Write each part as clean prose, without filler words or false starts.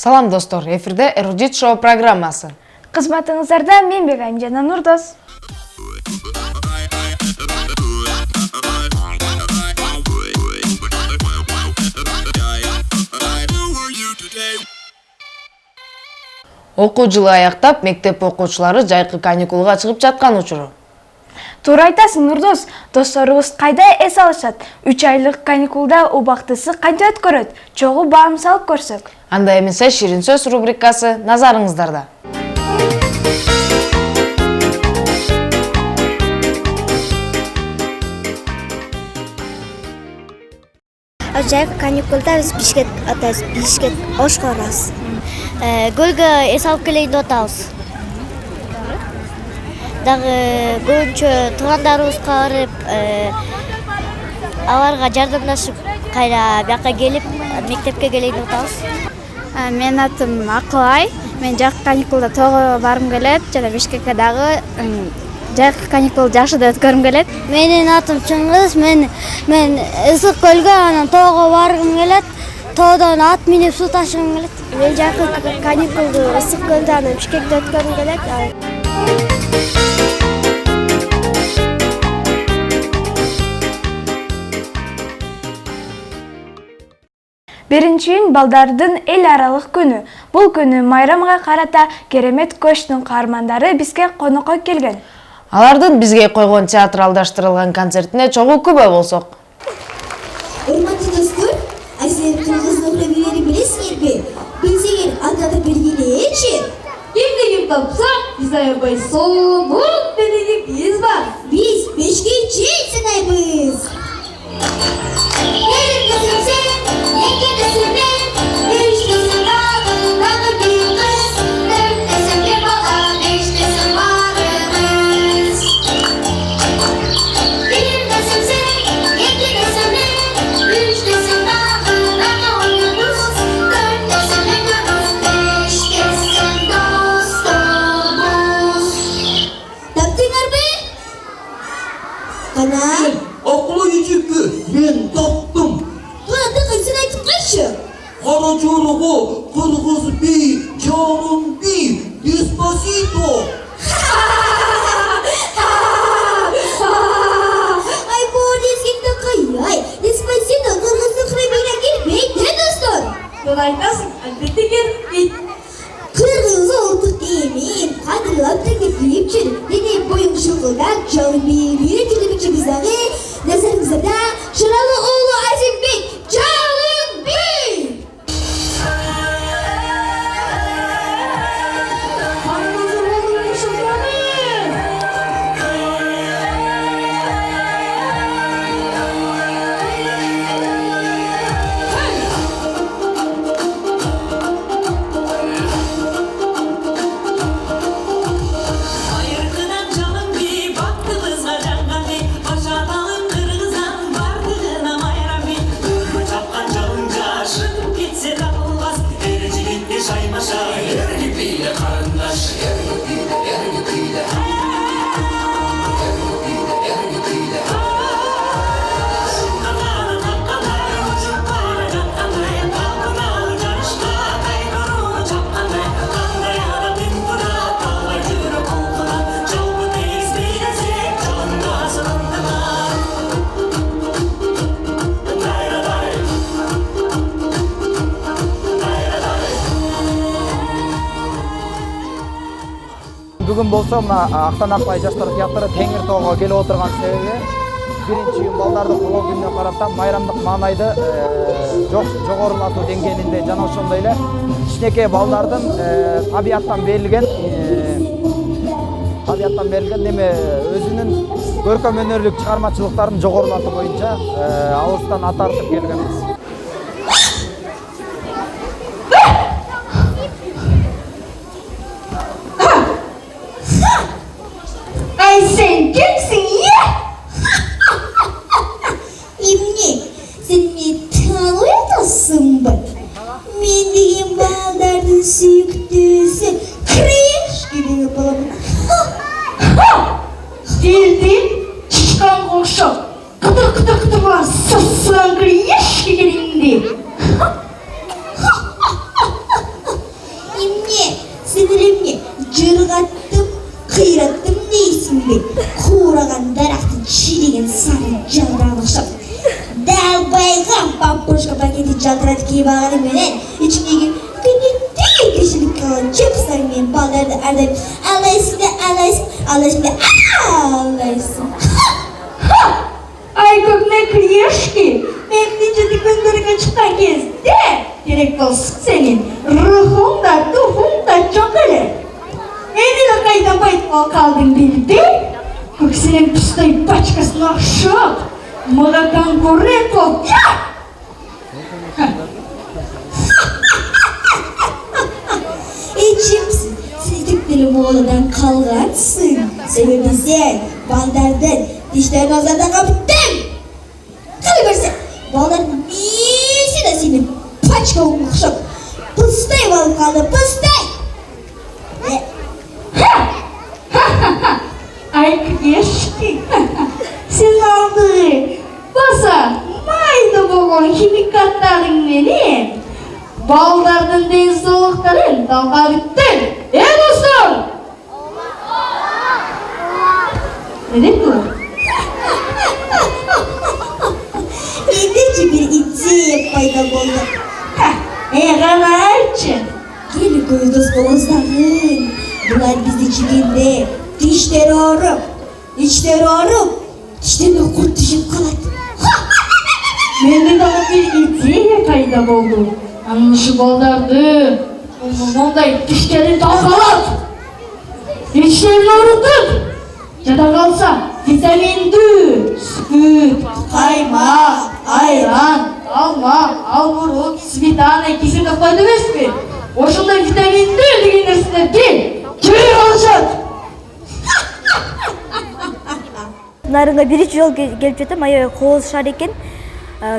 Салам достор, эфирде Эрудит шоу программасы. Кызматыңыздарда мен Бегайым жана Нурдос. Окуу жылы аяктап, мектеп окуучулары жайкы каникулга чыгып жаткан учуру. Туура айтасың, Нурдос. Досторубуз кайда эс алышат? 3 айлык каникулда убактысы кантип өткөрөт? Чогуу баам салып көрсөк. Анда эмесе Ширин сөз рубрикасы назарыңыздарда. Жайкы каникулда биз Бишкек атабыз, Бишкек Ошко барабыз. Көлгө эс алып келейин деп атабыз. Дагы көбүнчө туугандарыбызга барып, аларга жардамдашып, кайра бияка келип, мектепке келейин деп атабыз. Мен атым Акылай. Мен жайкы каникулда тоого баргым келет, жана Бишкекке дагы жайкы каникул жакшыда өткөргүм келет. Менин атым Чыңгыз. Мен ысык көлгө анан тоого баргым келет. Тоодон ат минип суу ташыгым келет. Мен жайкы каникулду ысык көлдө анан Бишкекте өткөргүм келет. Биринчи июнь балдардын эл аралык күнү. Бул күнү майрамга карата Керемет көчтүн каармандары бизге конокко келген. Алардын бизге койгон театралдаштырылган концертине чогуу күбө болсок. Урматтуу достор, силер кыргыздын хоббилери билесиңерби? Билсеңер атады белгилечи. Кимди тапса, биз аябай сонун менен биз бар. Биз бешке чейин сынайбыз. Карачорого, Кыргыз би, Жаным би, Деспасито. Ай, болескенде кайай, Деспасито кыргыздын хоббилерге келбейт, достор. Туура айтасың, албетте келбейт. Кыргыз улуттук кийимин кадырлап тегип жүр. Дене боюң шыңгылдап, жалын бийип жүрмөкчү биз дагы. Назарыңыздарда Шыралы уулу Азимбек, Жалын би! Бүгін болса, Ақтан Ақбай жаштар театры Теңиртауға келіп отырған себебі 1-ші июнь балдарды қоғау күніне қарата майрамдық маңайды жоғарылату деңгейінде жана ошондой эле кичинекей балдардын табияттан берилген неме өзүнүн көркөм өнөрлүк чыгармачылыктарын жогорулатуу боюнча алыстан ат тартып келгенбиз. Sen kimsin ya? İbni, sen beni tanıyorsun mu? Men degen balдардын сүйүктүүсү креш gibi yapalım. Geldim, çıkan okşam. Kıtır kıtır var, sasılan kreš gibi gelindi. Seni bağladım menen, içindeki kıymetli kişilik kalan çok sarmayın ballarda ardayım. Ağlaysın da ağlaysın, ağlaysın da ağlaysın. Ay kök ne kıyış ki? Memnunca dikmenlerine çıkan kezde gerek olsun senin. Ruhun da tuhun da çok öyle. Beni de kayda baytma kaldın bildi. Kök senin püstay başkasına aşık. Mıga konkurrent ol. İçimsin, sevdikleri Moğol'dan kalgansın. Sebebi sen, baldardan, dişlerin nazardan kapıttın. Kalıversen, balların birisi de senin paçka olmuşsun. Pıstay balık kaldı, pıstay. Ay kıyış ki. Sen aldığı basa mayda boğun kimikatların beni. Baldardan denizlılıkların dalga bittin. Dostum? Ne dedi bu? Bendeki bir iddia payda buldu. Kanarçı. Gel koydos boğazların. Bunlar bizi çigende. Dişleri ağrım, içleri ağrım. Dişlerine kurt düşüp kaladı. Mende daha bir iddia payda buldu. Anlışı baldardı. Onday dişleri dalgalat. İçlerini ağrıttık. Ya da kalsa vitaminli, süt, kaymak, ayran, alma, alburut, smetana ikisini de koydu mi? Oşunda vitaminli degan narsalar değil. Kim alacak? Нарынга биринчи жолу келип жатам, аябай кооз экен.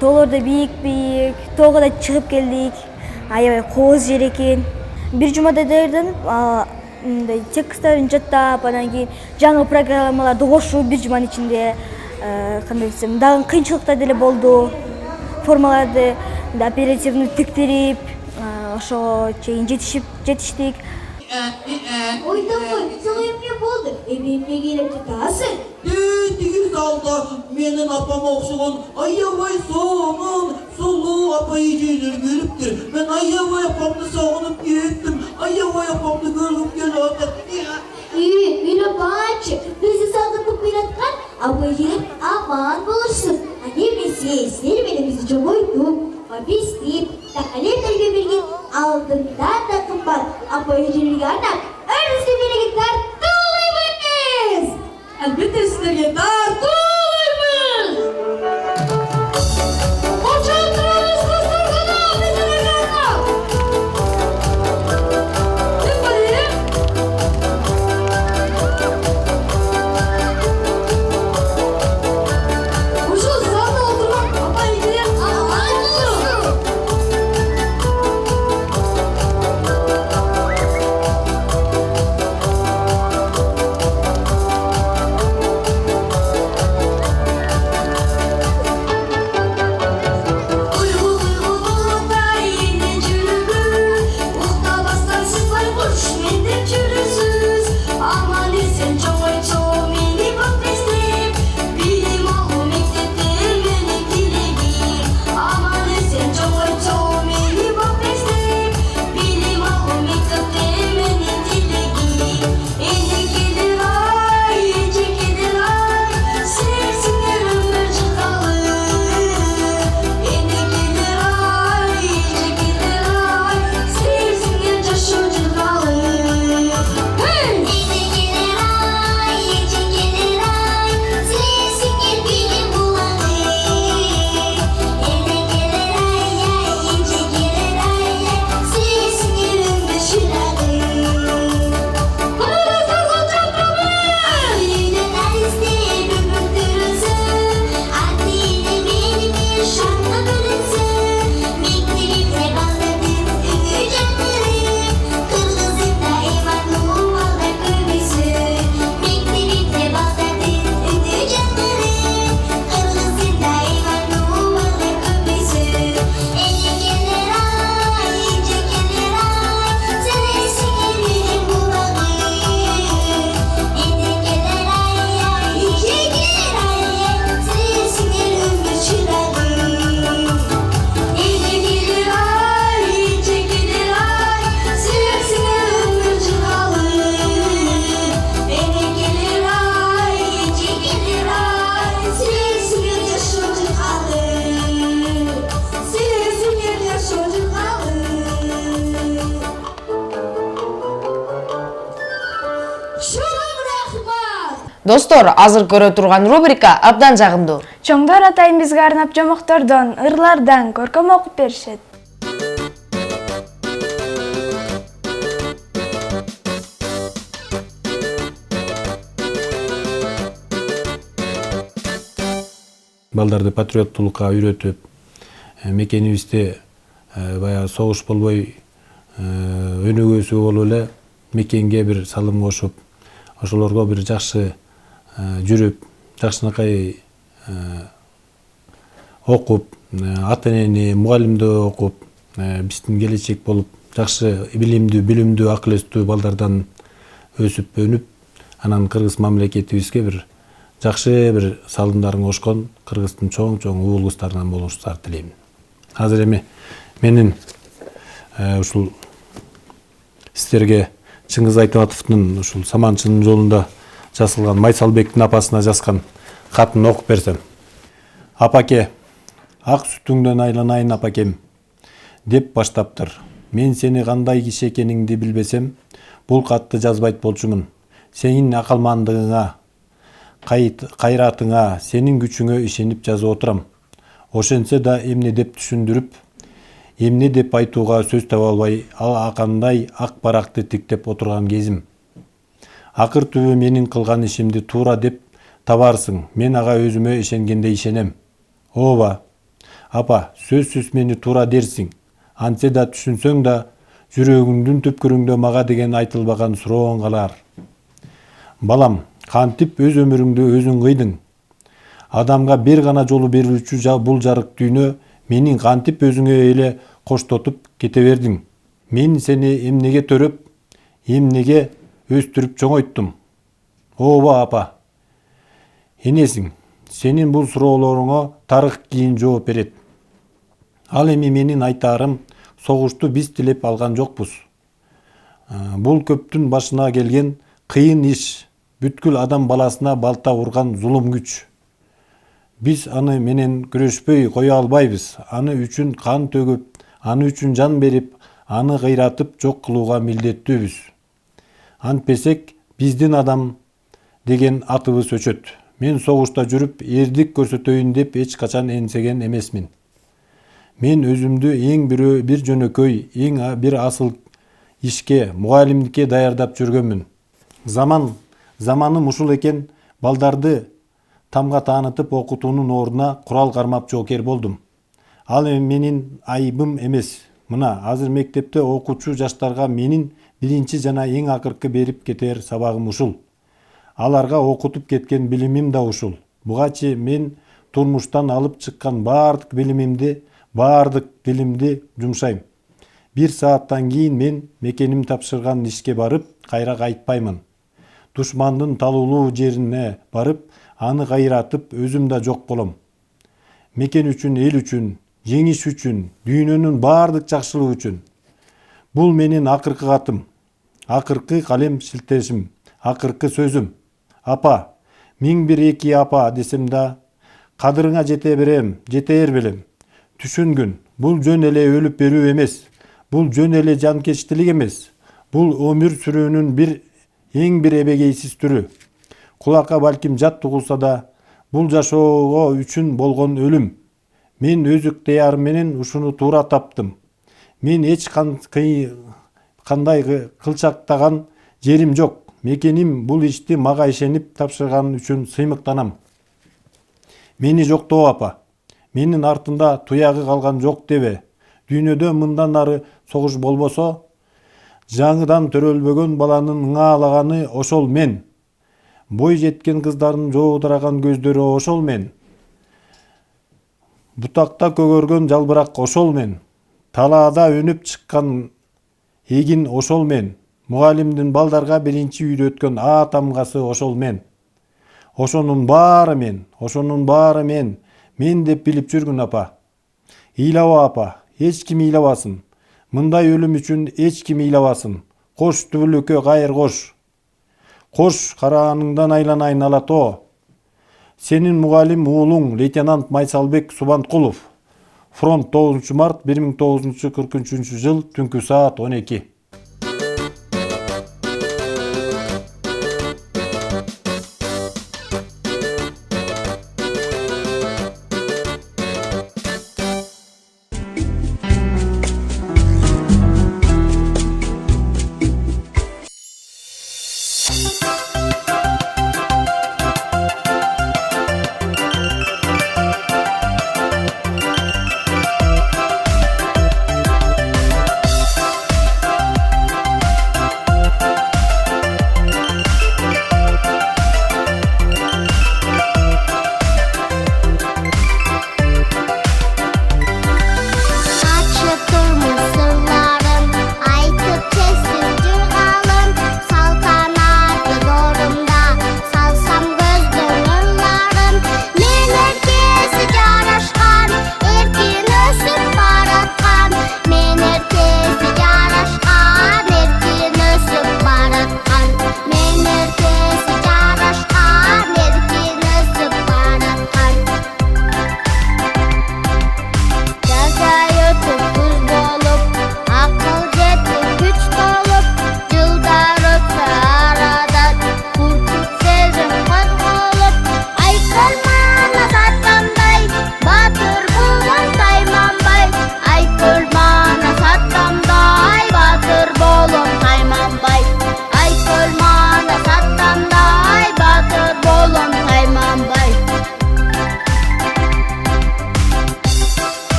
Тоолордо бийик, тоого да чыгып келдик. Аябай кооз жер экен. Бир жумада дээрден мындай тексттерин жаттап, анан кийин жаңы программаларды кошуп бир жуманын ичинде кандай десем, дагы кыйынчылыктар деле болду. Формаларды оперативно тиктирип, ошого чейин жетиштик. Oydan sana emne buldu. Emine gelip tutasın. Тегиз алда менин апама окшогон аябай сонун сулуу апа эжелер келиптир. Мен аябай апамды согунуп кеттим. Аябай апамды көргүм келип атат. Öyle bağırçı. Bizi sağlıklı biratkan. Abayı aman bulursun. Annem sesleri beni bizi çok oydu. Biz deyip takaletlerle birgin aldığından da kımbat. Abayı jeliga anak. Önümüzde biri gitar. Tuğlaymayız. Elbette sizlerge tartılırmız. Koçandırız kızdırgana bizlere yanına. Tek bakayım. Uşul sağda oturmak ama ilgili aman olsun. Çok rahmat. Достор, азыр көрө турган рубрика абдан жагымдуу. Чоңдор атайын бизге арнап жомоктордон, ырлардан көркөм окуп беришет. Балдарды патриоттулукка үйрөтүп, мекенибизде баягы согуш болбой өнүгүүсү болуп эле мекенге бир салым кошуп, ошолорго бир жакшы жүрүп, жакшынакай окуп, ата-энени, мугалимди окуп, биздин келечек болуп, жакшы билимдүү, акыл эстүү балдардан өсүп өнүп, анан кыргыз мамлекетибизге бир жакшы бир салымдарын кошкон Кыргыздын чоң уул кыздарынан болушуңуздар тилеймин. Азыр эми менин ушул сиздерге Чыңгыз Айтматовдун ушул Саманчынын жолунда жазылган Майсалбектин апасына жазган катын окуп берсем. Апаке, ак сүтүңдөн айланайын апакем, деп баштаптыр. Мен сени кандай киши экениңди билбесем, бул катты жазбайт болчумун. Сенин акылмандыгыңа, кайратыңа, сенин күчүңө ишенип жазып отурам. Ошентсе да эмне деп түшүндүрүп, эмне деп айтууга сөз таба албай, ал акандай ак баракты тиктеп отурган кезим. Акыр түбү менин кылган ишимди туура деп табарсың. Мен ага өзүмө ишенгенде ишенем. Ооба, апа, сөзсүз мени туура дерсиң. Антсе да түшүнсөң да, жүрөгүңдүн түпкүрүңдө мага деген айтылбаган сурооң калар. Балам, кантип өз өмүрүңдү өзүң кыйдың? Адамга бир гана жолу берүүчү бул жарык дүйнө менин кантип өзүңө эле коштотуп кете бердиң? Мен сени эмнеге төрөп, эмнеге өстүрүп чоңойттум? Ооба апа. Энесиң, сенин бул суроолоруңа тарых кийин жооп берет. Ал эми менин айтаарым, согушту биз тилеп алган жокпуз. Бул көптүн башына келген кыйын иш, бүткүл адам баласына балта урган зулум күч. Биз аны менен күрөшпөй кое албайбыз. Аны үчүн кан төгүп, аны үчүн жан берип, аны кыйратып жок кылууга милдеттүүбүз. Антпесек, биздин адам деген атыбыз өчөт. Мен согушта жүрүп, эрдик көрсөтөйүн деп эч качан энсеген эмесмин. Мен өзүмдү эң бир жөнөкөй, эң бир асыл ишке, мугалимдикке даярдап жүргөнмүн. Заманым ушул экен, балдарды тамга таанытып окутуунун ордуна курал кармап жоокер болдум. Ал менин айыбым эмес. Мына, азыр мектепте окуучу жаштарга менин биринчи жана эң акыркы берип кетер сабагым ушул. Аларга окутуп кеткен билимим да ушул. Бугачы мен турмуштан алып чыккан баардык билимди жумшайм. 1 сааттан кийин мен мекеним тапшырган ишке барып, кайра кайтпаймын. Душмандын талуулуу жерине барып, аны кайратып, өзүм да жок болом. Мекен үчүн, эл үчүн, жеңиш үчүн, дүйнөнүн баардык жакшылыгы үчүн. Бул менин акыркы катым, акыркы калем шилтешим, акыркы сөзүм. Апа, 1001 апа десем да, кадырыңа жете бербелем. Түшүнгүн, бул жөн эле өлүп берүү эмес, бул жөн эле жанкечтилик эмес, бул өмүр сүрүүнүн эң бир эбегейсиз түрү. Кулакка балким жат тугулса да, бул жашоого үчүн болгон өлүм. Мен өз ыктыярым менен ушуну туура таптым. Мен эч кандай кылчактаган жерим жок. Мекеним бул ишти мага ишенип тапшырган үчүн сыймыктанам. Мени жоктоо апа. Менин артында туягы калган жок дебе. Дүйнөдө мындан ары согуш болбосо, жаңыдан төрөлбөгөн баланын ыңаалаганы ошол мен. Бой жеткен кыздардын жоодураган көздөрү ошол мен. Бутакта көгөргөн жалбырак ошол мен. Талаада өнүп чыккан эгин ошол мен. Мугалимдин балдарга биринчи үйрөткөн тамгасы ошол мен. Ошонун баары мен. Мен деп билип жүргүн апа. Ыйлаба апа, эч ким ыйлабасын. Мындай өлүм үчүн эч ким ыйлабасын. Кош түбүлүккө кайыр кош. Кош караганыңдан айланайын алатоо. Сенин мугалим уулуң лейтенант Майсалбек Субанкулов. Фронт 9 март 1943 жыл түнкү саат 12.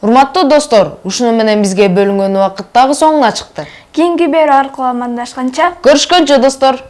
Урматтуу достор, ушуну менен бизге бөлүнгөн убакыт дагы соңуна чыкты. Кийинки берүү аркылуу амандашканча Көрүшкөнчө достор.